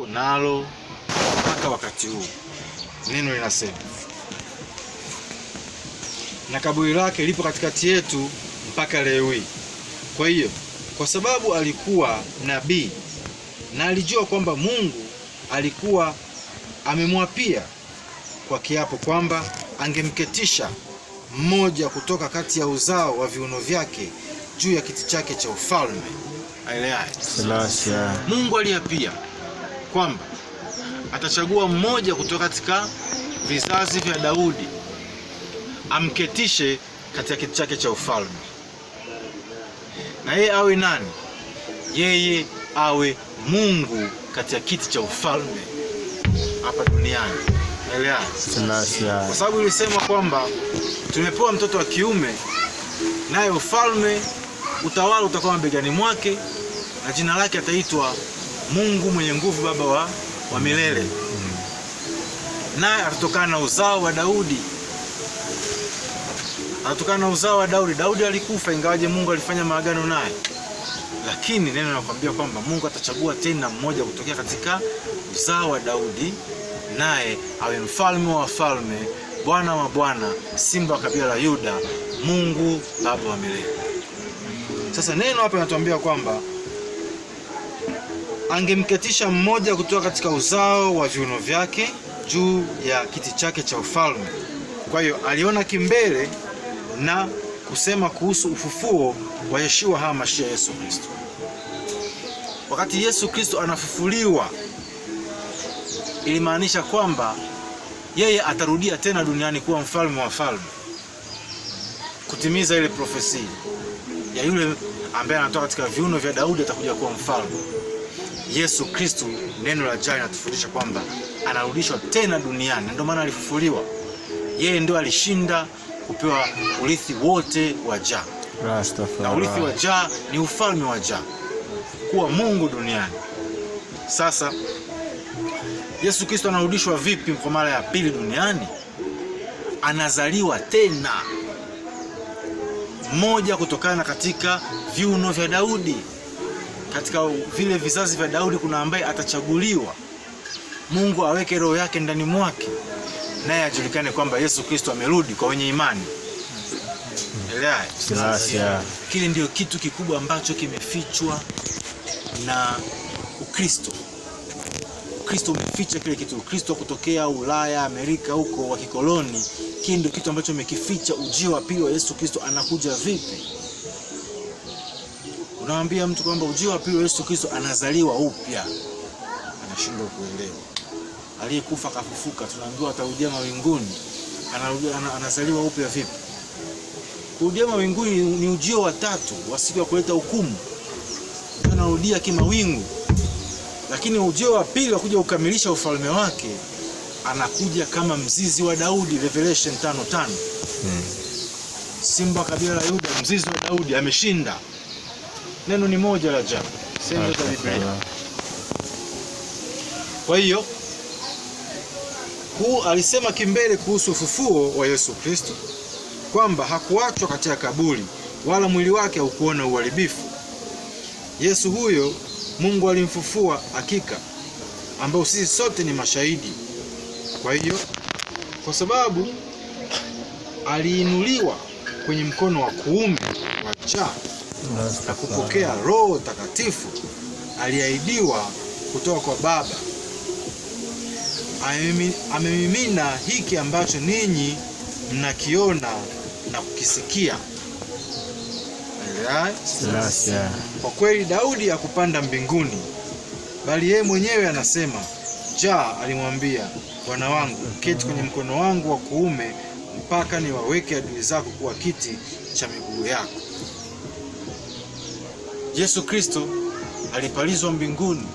nalo mpaka wakati huu. Neno linasema na kaburi lake lipo katikati yetu mpaka leo hii. Kwa hiyo, kwa sababu alikuwa nabii na alijua kwamba Mungu alikuwa amemwapia kwa kiapo kwamba angemketisha mmoja kutoka kati ya uzao wa viuno vyake juu ya kiti chake cha ufalme. Haleluya. Mungu aliapia kwamba atachagua mmoja kutoka katika vizazi vya Daudi amketishe katika kiti chake cha ufalme. Na yeye awe nani? Yeye awe Mungu katika kiti cha ufalme hapa duniani. Haleluya. Kwa sababu ilisema kwamba tumepewa mtoto wa kiume, naye ufalme, utawala utakuwa mabegani mwake, na jina lake ataitwa Mungu mwenye nguvu, Baba wa milele. Naye atatokana na uzao wa Daudi. Atatokana na uzao wa Daudi. Daudi alikufa ingawaje Mungu alifanya maagano naye. Lakini neno linakwambia kwamba Mungu atachagua tena mmoja kutokea katika uzao wa Daudi, naye awe mfalme wa wafalme, Bwana wa bwana, simba wa kabila la Yuda, Mungu Baba wa milele. Sasa neno hapa linatuambia kwamba angemketisha mmoja kutoka katika uzao wa viuno vyake juu ya kiti chake cha ufalme. Kwa hiyo aliona kimbele na kusema kuhusu ufufuo wa Yeshua HaMashiach, Yesu Kristo. Wakati Yesu Kristo anafufuliwa, ilimaanisha kwamba yeye atarudia tena duniani kuwa mfalme wa wafalme, kutimiza ile profesia ya yule ambaye anatoka katika viuno vya Daudi atakuja kuwa mfalme. Yesu Kristo, neno la jana linatufundisha kwamba anarudishwa tena duniani. Ndio maana alifufuliwa. Yeye ndio alishinda kupewa urithi wote wa Jah. Na urithi wa Jah ni ufalme wa Jah, kuwa Mungu duniani. Sasa Yesu Kristo anarudishwa vipi kwa mara ya pili duniani? Anazaliwa tena, mmoja kutokana katika viuno vya Daudi. Katika vile vizazi vya Daudi kuna ambaye atachaguliwa, Mungu aweke roho yake ndani mwake, naye ajulikane kwamba Yesu Kristo amerudi kwa wenye imani. Kile ndio kitu kikubwa ambacho kimefichwa na Ukristo. Ukristo umeficha kile kitu. Ukristo kutokea Ulaya, Amerika huko wa kikoloni, kile ndio kitu ambacho umekificha ujio wa pili wa Yesu Kristo anakuja vipi. Unaambia mtu kwamba ujio wa pili wa Yesu Kristo anazaliwa upya, anashindwa kuelewa. Aliyekufa kafufuka, tunaambiwa atarudia mawinguni, anazaliwa upya vipi? Kurudia mawinguni ni ujio wa tatu wa siku ya kuleta hukumu, anarudia kimawingu. Lakini ujio wa pili wa kuja kukamilisha ufalme wake, anakuja kama mzizi wa Daudi, Revelation 5:5. Simba kabila la Yuda, mzizi wa Daudi, ameshinda. Neno ni moja la Jah, sema za Biblia. Kwa hiyo alisema kimbele kuhusu ufufuo wa Yesu Kristo kwamba hakuachwa katika kaburi, wala mwili wake haukuona uharibifu. Yesu huyo Mungu alimfufua hakika, ambao sisi sote ni mashahidi. Kwa hiyo, kwa sababu aliinuliwa kwenye mkono wa kuume wa Jah na kupokea Roho Takatifu aliahidiwa kutoka kwa Baba, amemimina hiki ambacho ninyi mnakiona na kukisikia. Kwa kweli Daudi hakupanda mbinguni, bali yeye mwenyewe anasema, Jah alimwambia Bwana wangu, keti kwenye mkono wangu wa kuume mpaka niwaweke adui zako kuwa kiti cha miguu yako. Yesu Kristo alipalizwa mbinguni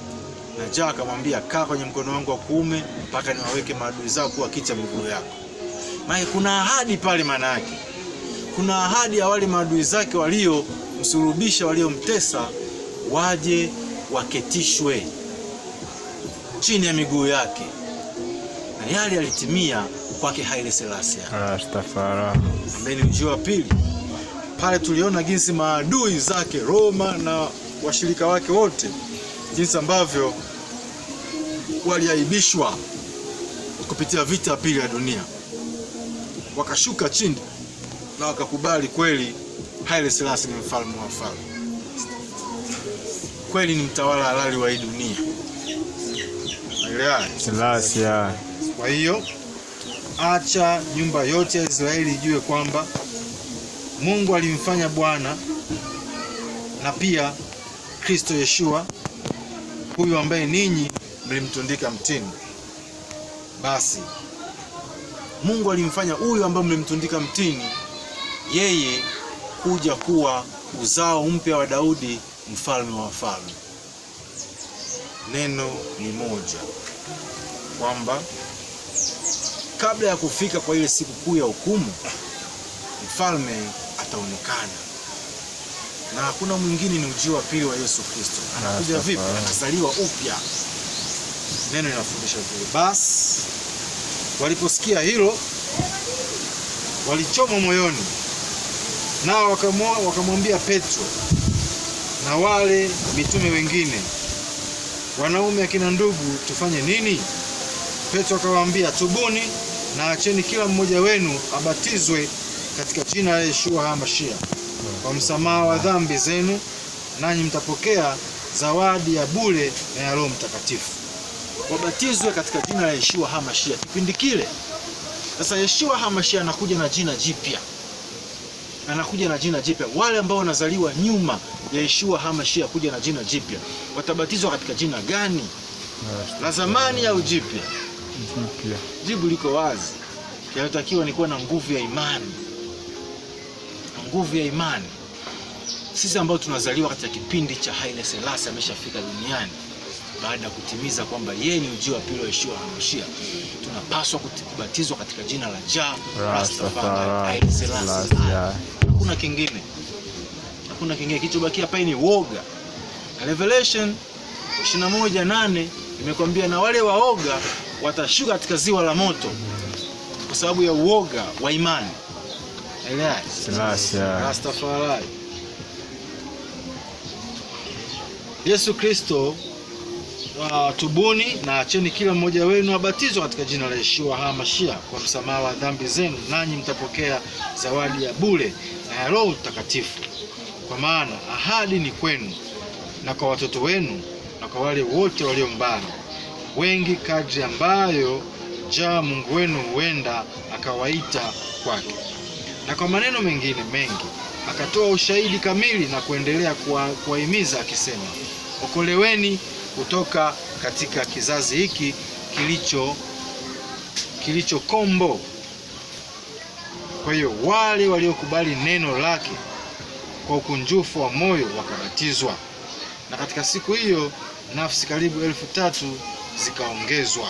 na Jah akamwambia, kaa kwenye mkono wangu wa kuume mpaka niwaweke maadui zako kuwa kiti cha miguu yako. Maana kuna ahadi pale, maana yake kuna ahadi ya wale maadui zake waliomsulubisha, waliomtesa, waje waketishwe chini ya miguu yake. Na yale yalitimia kwake Haile Selassie. Ambaye ni ujio wa pili. Pale tuliona jinsi maadui zake Roma na washirika wake wote, jinsi ambavyo waliaibishwa kupitia vita ya pili ya dunia, wakashuka chini na wakakubali kweli Haile Selassie ni mfalme wa wafalme, kweli ni mtawala halali wa hii dunia. Haile Selassie. Kwa hiyo acha nyumba yote ya Israeli ijue kwamba Mungu alimfanya Bwana na pia Kristo Yeshua, huyu ambaye ninyi mlimtundika mtini. Basi Mungu alimfanya huyu ambaye mlimtundika mtini yeye kuja kuwa uzao mpya wa Daudi, mfalme wa wafalme. Neno ni moja, kwamba kabla ya kufika kwa ile siku kuu ya hukumu, mfalme ataonekana, na hakuna mwingine, ni ujio wa pili wa Yesu Kristo. Anakuja vipi? Anazaliwa upya. Neno linafundisha vile. Basi waliposikia hilo, walichoma moyoni, nao wakamwambia Petro na wale mitume wengine, wanaume akina ndugu, tufanye nini? Petro akawaambia, tubuni na acheni kila mmoja wenu abatizwe katika jina la Yeshua HaMashiach kwa msamaha wa dhambi zenu, nanyi mtapokea zawadi ya bure na ya Roho Mtakatifu. Wabatizwe katika jina la Yeshua HaMashiach. Kipindi kile sasa Yeshua HaMashiach anakuja na jina jipya. Anakuja na jina jipya. Wale ambao wanazaliwa nyuma ya Yeshua HaMashiach kuja na jina jipya, watabatizwa katika jina gani? La zamani au jipya? Jipya. Jibu liko wazi. Kinachotakiwa ni kuwa na nguvu ya imani. Nguvu ya imani. Sisi ambao tunazaliwa katika kipindi cha Haile Selassie ameshafika duniani, baada ya kutimiza kwamba yeye ni ujio wa pili wa Yeshua HaMashiach, tunapaswa kubatizwa katika jina la Jah Rastafari Haile Selassie. Hakuna kingine. Hakuna kingine. Kilichobakia pale ni woga. Revelation 21:8 imekwambia, na wale waoga watashuka katika ziwa la moto kwa sababu ya uoga wa imani. Rastafari. Yesu Kristo, tubuni na acheni kila mmoja wenu abatizwe katika jina la Yeshua HaMashiach kwa msamaha wa dhambi zenu, nanyi mtapokea zawadi ya bure na ya Roho Mtakatifu. Kwa maana ahadi ni kwenu na kwa watoto wenu na kwa wale wote walio mbali, wengi kadri ambayo Jah Mungu wenu huenda akawaita kwake. Na kwa maneno mengine mengi akatoa ushahidi kamili na kuendelea kuwahimiza akisema, okoleweni kutoka katika kizazi hiki kilicho kombo. Kwa hiyo wale waliokubali neno lake kwa ukunjufu wa moyo wakabatizwa, na katika siku hiyo nafsi karibu 3,000 zikaongezwa.